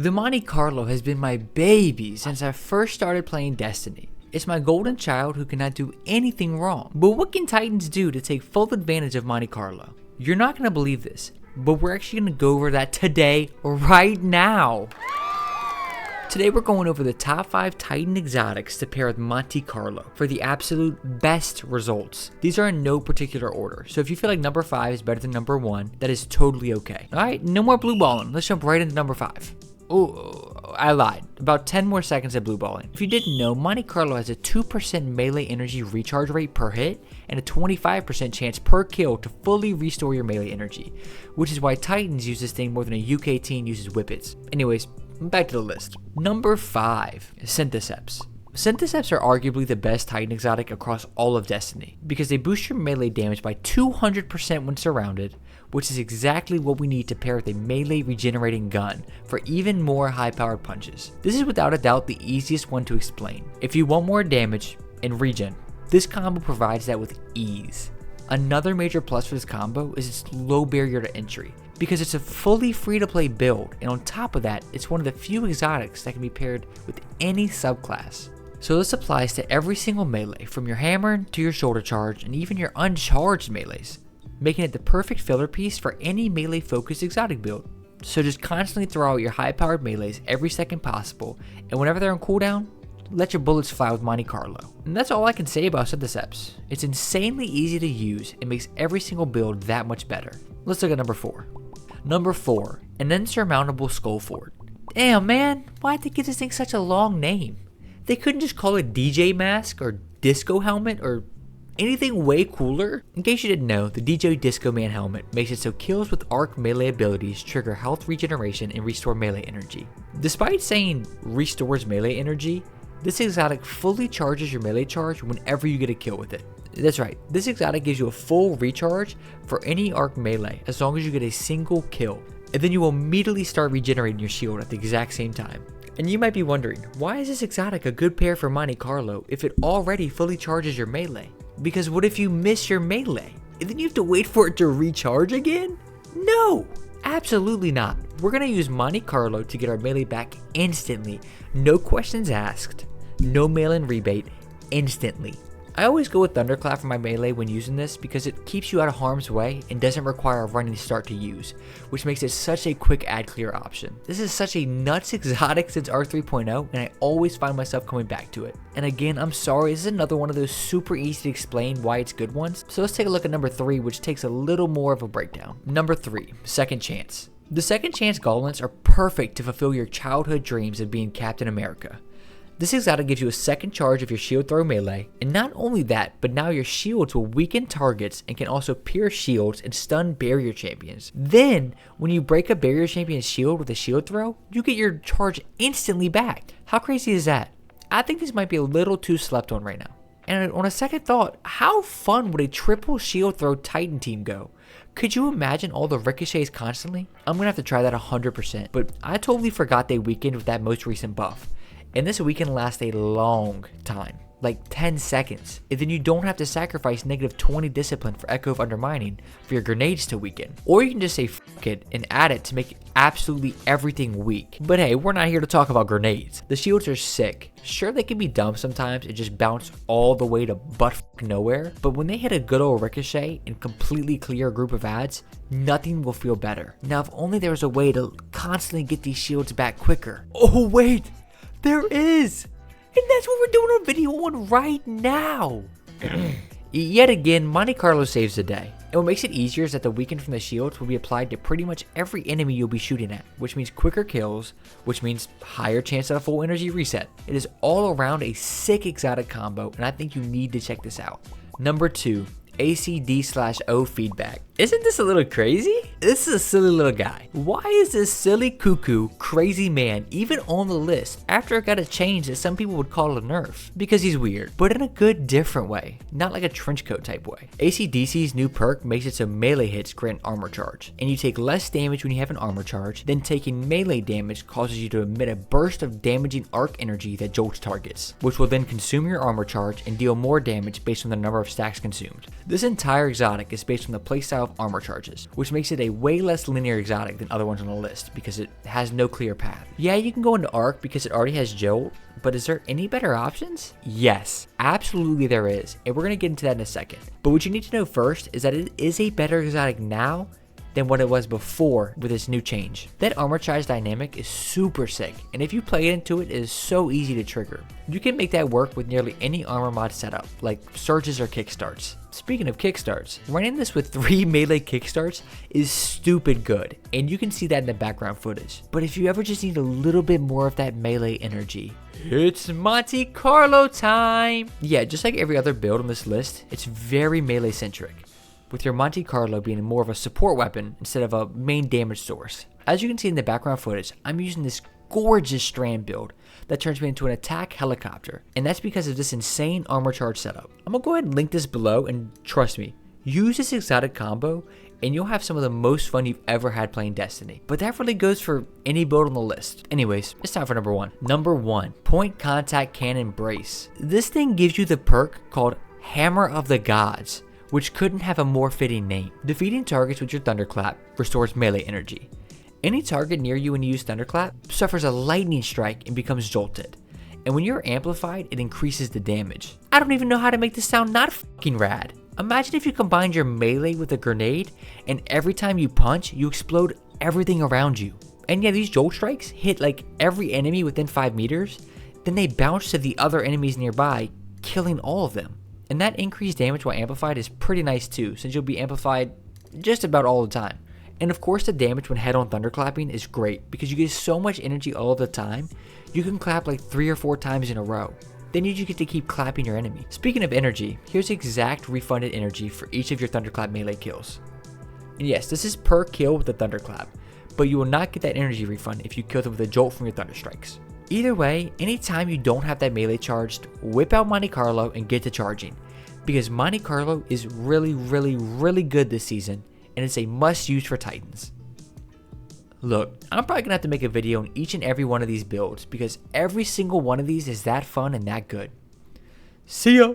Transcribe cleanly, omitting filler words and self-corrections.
The Monte Carlo has been my baby since I first started playing Destiny. It's my golden child who cannot do anything wrong. But what can Titans do to take full advantage of Monte Carlo? You're not going to believe this, but we're actually going to go over that today, right now. Today we're going over the top 5 Titan exotics to pair with Monte Carlo for the absolute best results. These are in no particular order, so if you feel like number 5 is better than number 1, that is totally okay. Alright, no more blue balling. Let's jump right into number 5. Oh, I lied. About 10 more seconds of blue balling. If you didn't know, Monte Carlo has a 2% melee energy recharge rate per hit and a 25% chance per kill to fully restore your melee energy, which is why Titans use this thing more than a UK team uses whippets. Anyways, back to the list. Number 5, Syntheseps. Syntheseps are arguably the best Titan exotic across all of Destiny because they boost your melee damage by 200% when surrounded, which is exactly what we need to pair with a melee regenerating gun for even more high-powered punches. This is without a doubt the easiest one to explain. If you want more damage and regen, this combo provides that with ease. Another major plus for this combo is its low barrier to entry, because it's a fully free-to-play build, and on top of that, it's one of the few exotics that can be paired with any subclass. So this applies to every single melee, from your hammer to your shoulder charge, and even your uncharged melees, making it the perfect filler piece for any melee-focused exotic build. So just constantly throw out your high-powered melees every second possible, and whenever they're on cooldown, let your bullets fly with Monte Carlo. And that's all I can say about Syntheseps. It's insanely easy to use and makes every single build that much better. Let's look at number 4. Number 4, an insurmountable skull fort. Damn man, why'd they give this thing such a long name? They couldn't just call it DJ mask or disco helmet or anything way cooler? In case you didn't know, the DJ Disco Man helmet makes it so kills with arc melee abilities trigger health regeneration and restore melee energy. Despite saying restores melee energy, this exotic fully charges your melee charge whenever you get a kill with it. That's right, this exotic gives you a full recharge for any arc melee as long as you get a single kill, and then you will immediately start regenerating your shield at the exact same time. And you might be wondering, why is this exotic a good pair for Monte Carlo if it already fully charges your melee? Because what if you miss your melee, and then you have to wait for it to recharge again? No, absolutely not. We're going to use Monte Carlo to get our melee back instantly. No questions asked, no mail-in rebate, instantly. I always go with Thunderclap for my melee when using this because it keeps you out of harm's way and doesn't require a running start to use, which makes it such a quick ad clear option. This is such a nuts exotic since R3.0 and I always find myself coming back to it. And again, I'm sorry, this is another one of those super easy to explain why it's good ones. So let's take a look at number 3, which takes a little more of a breakdown. Number 3, Second Chance. The Second Chance gauntlets are perfect to fulfill your childhood dreams of being Captain America. This exotic gives you a second charge of your shield throw melee, and not only that, but now your shields will weaken targets and can also pierce shields and stun barrier champions. Then, when you break a barrier champion's shield with a shield throw, you get your charge instantly back. How crazy is that? I think this might be a little too slept on right now. And on a second thought, how fun would a triple shield throw Titan team go? Could you imagine all the ricochets constantly? I'm gonna have to try that 100%, but I totally forgot they weakened with that most recent buff. And this weekend lasts a long time, like 10 seconds. And then you don't have to sacrifice negative 20 discipline for Echo of Undermining for your grenades to weaken. Or you can just say fuck it and add it to make absolutely everything weak. But hey, we're not here to talk about grenades. The shields are sick. Sure, they can be dumb sometimes and just bounce all the way to butt nowhere. But when they hit a good old ricochet and completely clear a group of ads, nothing will feel better. Now, if only there was a way to constantly get these shields back quicker. Oh wait! There is! And that's what we're doing a video on right now! Yet again, Monte Carlo saves the day. And what makes it easier is that the weaken from the shields will be applied to pretty much every enemy you'll be shooting at, which means quicker kills, which means higher chance at a full energy reset. It is all around a sick exotic combo, and I think you need to check this out. Number 2, ACD/O feedback. Isn't this a little crazy? This is a silly little guy. Why is this silly cuckoo crazy man even on the list after it got a change that some people would call a nerf? Because he's weird, but in a good different way, not like a trench coat type way. ACDC's new perk makes it so melee hits grant armor charge, and you take less damage when you have an armor charge, then taking melee damage causes you to emit a burst of damaging arc energy that jolts targets, which will then consume your armor charge and deal more damage based on the number of stacks consumed. This entire exotic is based on the playstyle of armor charges, which makes it a way less linear exotic than other ones on the list because it has no clear path. Yeah, you can go into Arc because it already has Jolt, but is there any better options? Yes, absolutely there is, and we're going to get into that in a second. But what you need to know first is that it is a better exotic now than what it was before with this new change. That armor charge dynamic is super sick, and if you play into it, it is so easy to trigger. You can make that work with nearly any armor mod setup, like surges or kickstarts. Speaking of kickstarts, running this with 3 melee kickstarts is stupid good, and you can see that in the background footage. But if you ever just need a little bit more of that melee energy, it's Monte Carlo time! Yeah, just like every other build on this list, it's very melee centric, with your Monte Carlo being more of a support weapon instead of a main damage source. As you can see in the background footage, I'm using this gorgeous strand build that turns me into an attack helicopter, and that's because of this insane armor charge setup. I'm gonna go ahead and link this below, and trust me, use this exotic combo and you'll have some of the most fun you've ever had playing Destiny. But that really goes for any build on the list. Anyways, it's time for number 1. Number 1, Point Contact Cannon Brace. This thing gives you the perk called Hammer of the Gods, which couldn't have a more fitting name. Defeating targets with your Thunderclap restores melee energy. Any target near you when you use Thunderclap suffers a lightning strike and becomes jolted. And when you're amplified, it increases the damage. I don't even know how to make this sound not fucking rad. Imagine if you combined your melee with a grenade, and every time you punch, you explode everything around you. And yeah, these jolt strikes hit like every enemy within 5 meters, then they bounce to the other enemies nearby, killing all of them. And that increased damage while amplified is pretty nice too, since you'll be amplified just about all the time. And of course the damage when head-on thunderclapping is great, because you get so much energy all the time, you can clap like 3 or 4 times in a row. Then you just get to keep clapping your enemy. Speaking of energy, here's the exact refunded energy for each of your thunderclap melee kills. And yes, this is per kill with the thunderclap, but you will not get that energy refund if you kill them with a jolt from your thunder strikes. Either way, anytime you don't have that melee charged, whip out Monte Carlo and get to charging, because Monte Carlo is really good this season, and it's a must use for Titans. Look, I'm probably gonna have to make a video on each and every one of these builds, because every single one of these is that fun and that good. See ya!